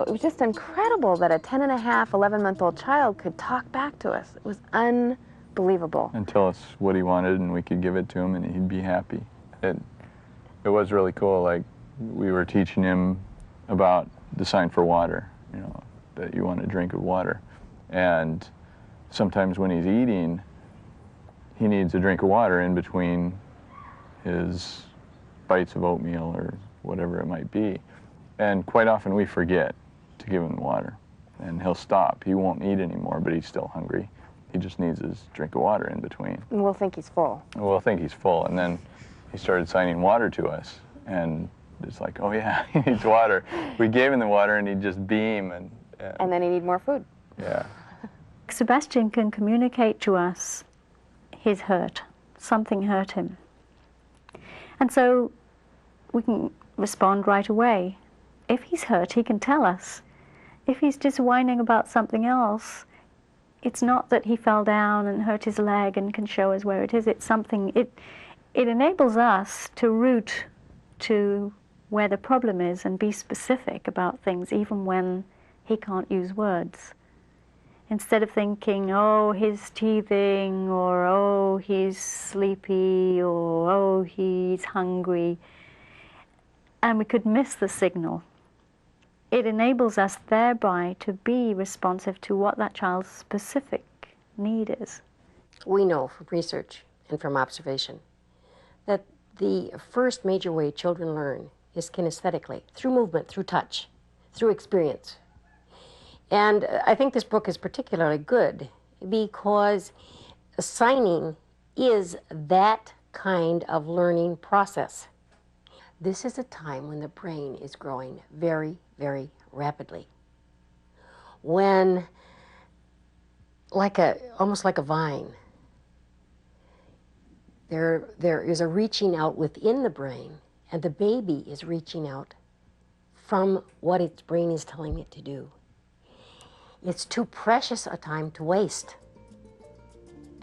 It was just incredible that a 10 and a half, 11-month-old child could talk back to us. It was unbelievable. And tell us what he wanted, and we could give it to him, and he'd be happy. It was really cool. Like, we were teaching him about the sign for water, you know, that you want a drink of water. And sometimes when he's eating, he needs a drink of water in between his bites of oatmeal or whatever it might be. And quite often we forget to give him water, and he'll stop. He won't eat anymore, but he's still hungry. He just needs his drink of water in between. And we'll think he's full. We'll think he's full, and then he started signing water to us, and it's like, oh yeah, he needs water. We gave him the water, and he'd just beam, and then he'd need more food. Yeah. Sebastian can communicate to us he's hurt. Something hurt him. And so we can respond right away. If he's hurt, he can tell us. If he's just whining about something else, it's not that he fell down and hurt his leg and can show us where it is. It's something, it enables us to root to where the problem is and be specific about things, even when he can't use words. Instead of thinking, oh, he's teething, or oh, he's sleepy, or oh, he's hungry, and we could miss the signal. It enables us thereby to be responsive to what that child's specific need is. We know from research and from observation that the first major way children learn is kinesthetically, through movement, through touch, through experience. And I think this book is particularly good because signing is that kind of learning process. This is a time when the brain is growing very, very rapidly. When, almost like a vine, there is a reaching out within the brain, and the baby is reaching out from what its brain is telling it to do. It's too precious a time to waste.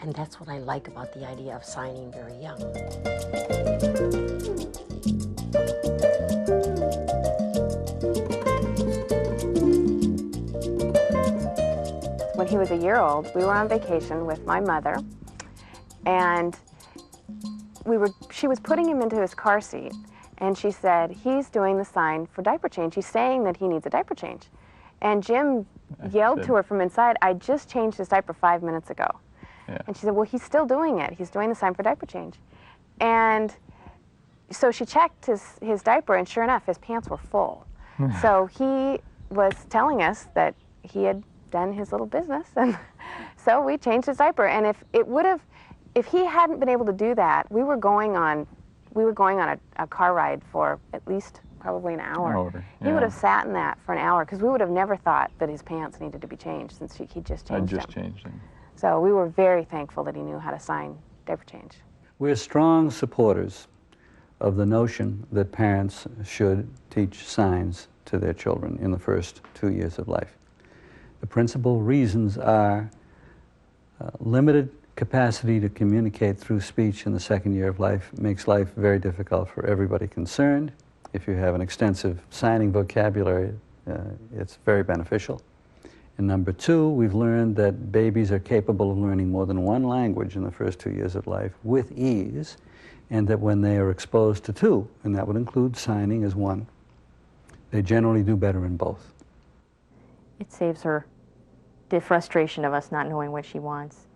And that's what I like about the idea of signing very young. When he was a year old, we were on vacation with my mother, and she was putting him into his car seat, and she said, he's doing the sign for diaper change. He's saying that he needs a diaper change. And Jim yelled to her from inside, I just changed his diaper 5 minutes ago. Yeah. And she said, well, he's still doing it. He's doing the sign for diaper change. And so she checked his diaper, and sure enough, his pants were full. So he was telling us that he had done his little business, and so we changed his diaper. And if he hadn't been able to do that, we were going on a car ride for at least probably an hour. Yeah. He would have sat in that for an hour, because we would have never thought that his pants needed to be changed, since he just changed them. I just changed them. So we were very thankful that he knew how to sign diaper change. We're strong supporters of the notion that parents should teach signs to their children in the first 2 years of life. The principal reasons are limited capacity to communicate through speech in the second year of life makes life very difficult for everybody concerned. If you have an extensive signing vocabulary, it's very beneficial. And number two, we've learned that babies are capable of learning more than one language in the first 2 years of life with ease, and that when they are exposed to two, and that would include signing as one, they generally do better in both. It saves her the frustration of us not knowing what she wants.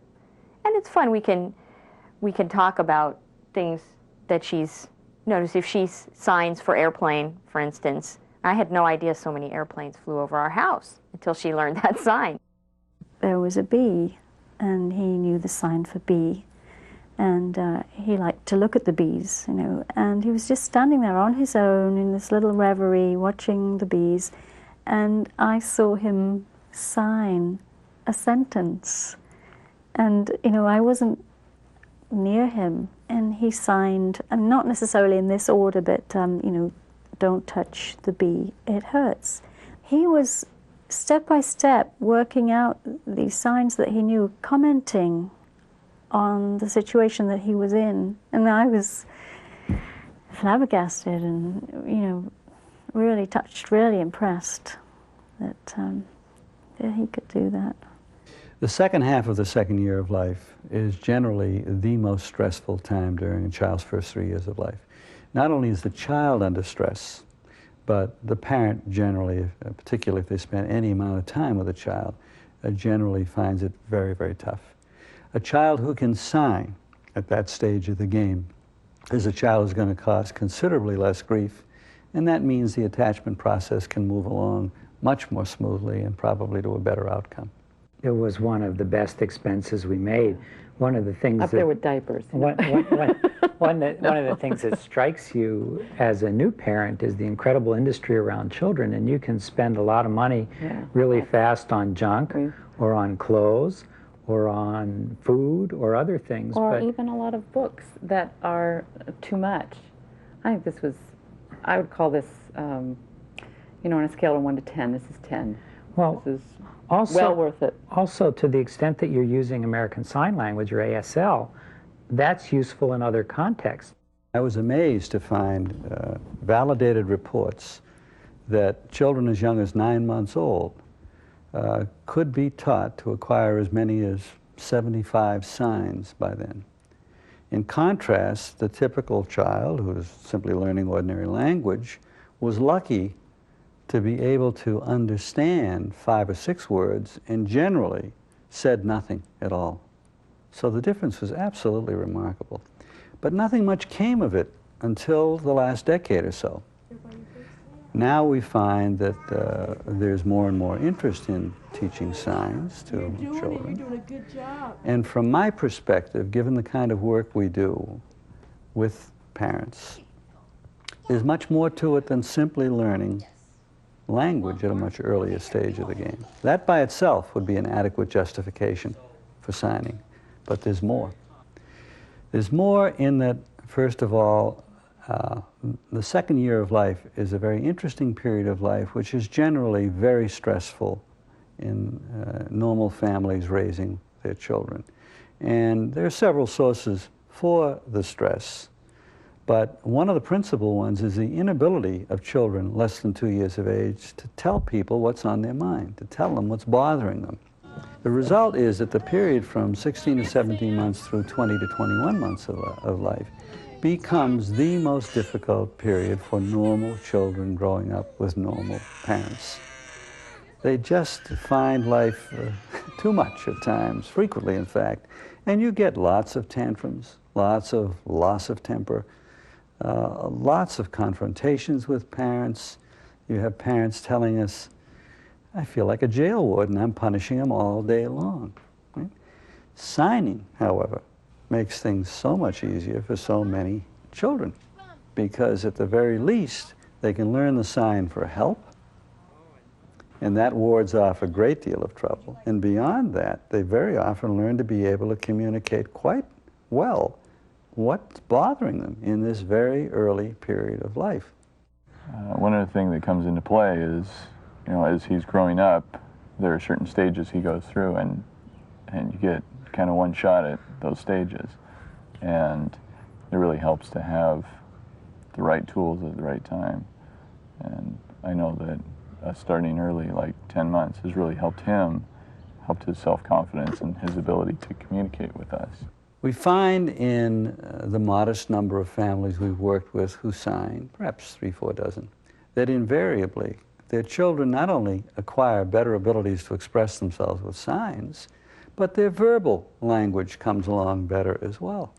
And it's fun. We can talk about things that she's noticed. If she signs for airplane, for instance, I had no idea so many airplanes flew over our house until she learned that sign. There was a bee, and he knew the sign for bee. And he liked to look at the bees, you know, and he was just standing there on his own in this little reverie, watching the bees, and I saw him sign a sentence. And, you know, I wasn't near him, and he signed, and not necessarily in this order, but, you know, don't touch the bee, it hurts. He was step by step working out these signs that he knew, commenting on the situation that he was in. And I was flabbergasted and, you know, really touched, really impressed. that he could do that. The second half of the second year of life is generally the most stressful time during a child's first 3 years of life. Not only is the child under stress, but the parent generally, particularly if they spend any amount of time with a child, generally finds it very, very tough. A child who can sign at that stage of the game is a child who's going to cause considerably less grief, and that means the attachment process can move along much more smoothly and probably to a better outcome. It was one of the best expenses we made. One of the things Up there with diapers. one of the things that strikes you as a new parent is the incredible industry around children, and you can spend a lot of money really fast on junk or on clothes or on food or other things. Or even a lot of books that are too much. I think this was, I would call this, you know, on a scale of 1 to 10, this is 10. Well, this is also, well worth it. Also, to the extent that you're using American Sign Language or ASL, that's useful in other contexts. I was amazed to find validated reports that children as young as 9 months old could be taught to acquire as many as 75 signs by then. In contrast, the typical child who is simply learning ordinary language was lucky to be able to understand 5 or 6 words and generally said nothing at all. So the difference was absolutely remarkable. But nothing much came of it until the last decade or so. Now we find that there's more and more interest in teaching signs to children. You're doing a good job. And from my perspective, given the kind of work we do with parents, there's much more to it than simply learning language at a much earlier stage of the game. That by itself would be an adequate justification for signing, but there's more. There's more in that, first of all, the second year of life is a very interesting period of life, which is generally very stressful in normal families raising their children. And there are several sources for the stress, but one of the principal ones is the inability of children less than 2 years of age to tell people what's on their mind, to tell them what's bothering them. The result is that the period from 16 to 17 months through 20 to 21 months of life becomes the most difficult period for normal children growing up with normal parents. They just find life too much at times, frequently in fact, and you get lots of tantrums, lots of loss of temper, lots of confrontations with parents. You have parents telling us, I feel like a jail warden, I'm punishing them all day long. Right? Signing, however, makes things so much easier for so many children, because at the very least, they can learn the sign for help, and that wards off a great deal of trouble. And beyond that, they very often learn to be able to communicate quite well what's bothering them in this very early period of life. One of the things that comes into play is, you know, as he's growing up, there are certain stages he goes through, and you get kind of one shot at those stages. And it really helps to have the right tools at the right time. And I know that starting early, like 10 months, has really helped his self-confidence and his ability to communicate with us. We find in the modest number of families we've worked with who sign, perhaps 3 or 4 dozen, that invariably their children not only acquire better abilities to express themselves with signs, but their verbal language comes along better as well.